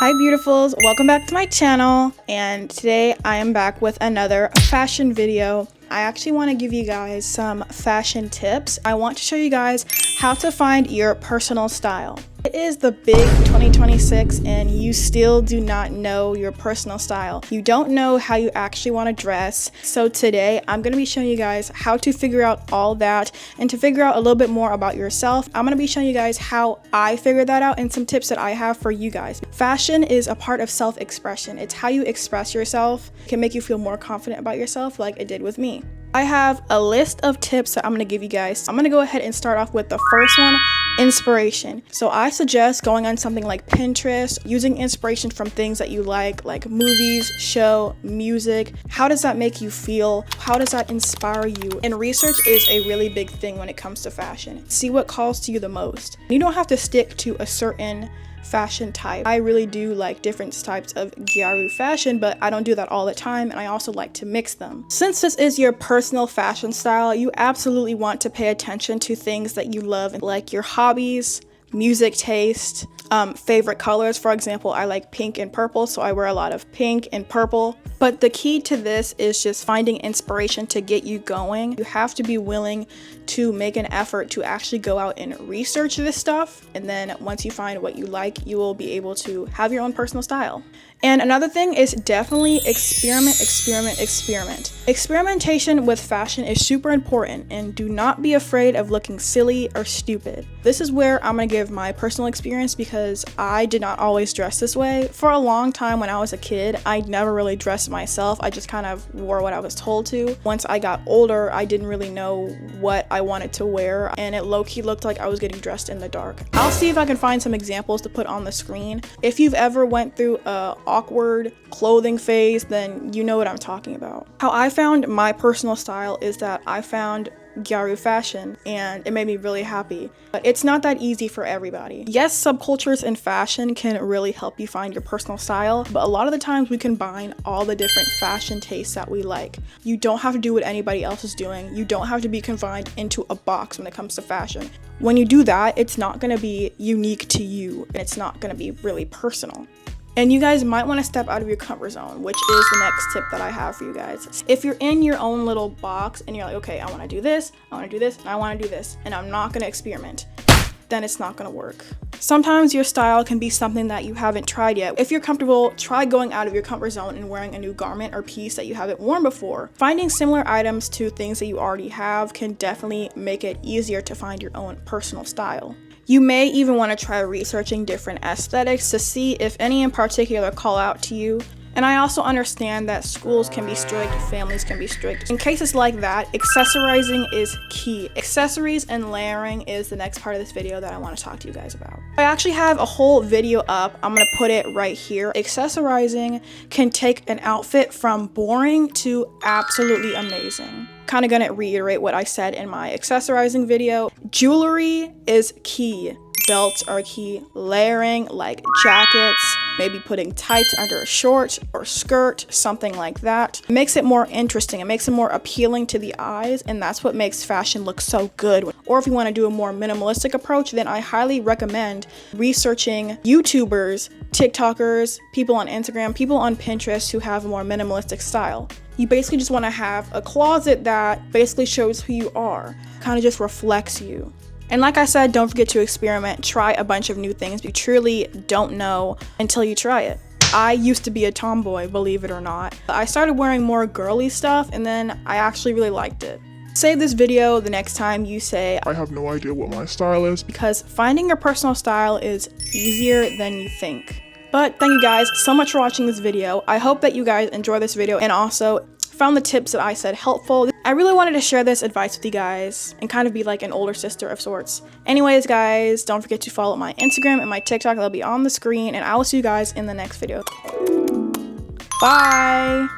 Hi beautifuls, welcome back to my channel, and today I am back with another fashion video. I actually want to give you guys some fashion tips. I want to show you guys how to find your personal style. It is the big 2026 and you still do not know your personal style. You don't know how you actually want to dress. So today I'm going to be showing you guys how to figure out all that, and to figure out a little bit more about yourself. I'm going to be showing you guys how I figured that out and some tips that I have for you guys. Fashion is a part of self-expression. It's how you express yourself. It can make you feel more confident about yourself like it did with me. I have a list of tips that I'm going to give you guys. I'm going to go ahead and start off with the first one, inspiration. So I suggest going on something like Pinterest, using inspiration from things that you like movies, show, music. How does that make you feel? How does that inspire you? And research is a really big thing when it comes to fashion. See what calls to you the most. You don't have to stick to a certain fashion type. I really do like different types of gyaru fashion, but I don't do that all the time, and I also like to mix them. Since this is your personal fashion style, you absolutely want to pay attention to things that you love, like your hobbies, music taste, favorite colors. For example, I like pink and purple, so I wear a lot of pink and purple. But the key to this is just finding inspiration to get you going. You have to be willing to make an effort to actually go out and research this stuff. And then once you find what you like, you will be able to have your own personal style. And another thing is definitely experiment. Experimentation with fashion is super important, and do not be afraid of looking silly or stupid. This is where I'm gonna give my personal experience, because I did not always dress this way. For a long time when I was a kid, I never really dressed myself. I just kind of wore what I was told to. Once I got older, I didn't really know what I wanted to wear, and it low-key looked like I was getting dressed in the dark. I'll see if I can find some examples to put on the screen. If you've ever went through a awkward clothing phase, then you know what I'm talking about. How I found my personal style is that I found gyaru fashion, and it made me really happy. But it's not that easy for everybody. Yes, subcultures in fashion can really help you find your personal style, but a lot of the times we combine all the different fashion tastes that we like. You don't have to do what anybody else is doing. You don't have to be confined into a box when it comes to fashion. When you do that, it's not going to be unique to you, and it's not going to be really personal. And you guys might want to step out of your comfort zone, which is the next tip that I have for you guys. If you're in your own little box and you're like, okay, I want to do this, I want to do this, and I want to do this, and I'm not going to experiment, then it's not going to work. Sometimes your style can be something that you haven't tried yet. If you're comfortable, try going out of your comfort zone and wearing a new garment or piece that you haven't worn before. Finding similar items to things that you already have can definitely make it easier to find your own personal style. You may even want to try researching different aesthetics to see if any in particular call out to you. And I also understand that schools can be strict, families can be strict. In cases like that, accessorizing is key. Accessories and layering is the next part of this video that I want to talk to you guys about. I actually have a whole video up. I'm going to put it right here. Accessorizing can take an outfit from boring to absolutely amazing. Kind of going to reiterate what I said in my accessorizing video. Jewelry is key. Belts are key. Layering, like jackets, maybe putting tights under a short or skirt, something like that. It makes it more interesting. It makes it more appealing to the eyes, and that's what makes fashion look so good. Or if you want to do a more minimalistic approach, then I highly recommend researching YouTubers, TikTokers, people on Instagram, people on Pinterest who have a more minimalistic style. You basically just want to have a closet that basically shows who you are, kind of just reflects you. And like I said, don't forget to experiment, try a bunch of new things. You truly don't know until you try it. I used to be a tomboy, believe it or not. I started wearing more girly stuff, and then I actually really liked it. Save this video the next time you say, I have no idea what my style is, because finding your personal style is easier than you think. But thank you guys so much for watching this video. I hope that you guys enjoy this video and also found the tips that I said helpful. I really wanted to share this advice with you guys and kind of be like an older sister of sorts. Anyways, guys, don't forget to follow my Instagram and my TikTok. They'll be on the screen, and I will see you guys in the next video. Bye!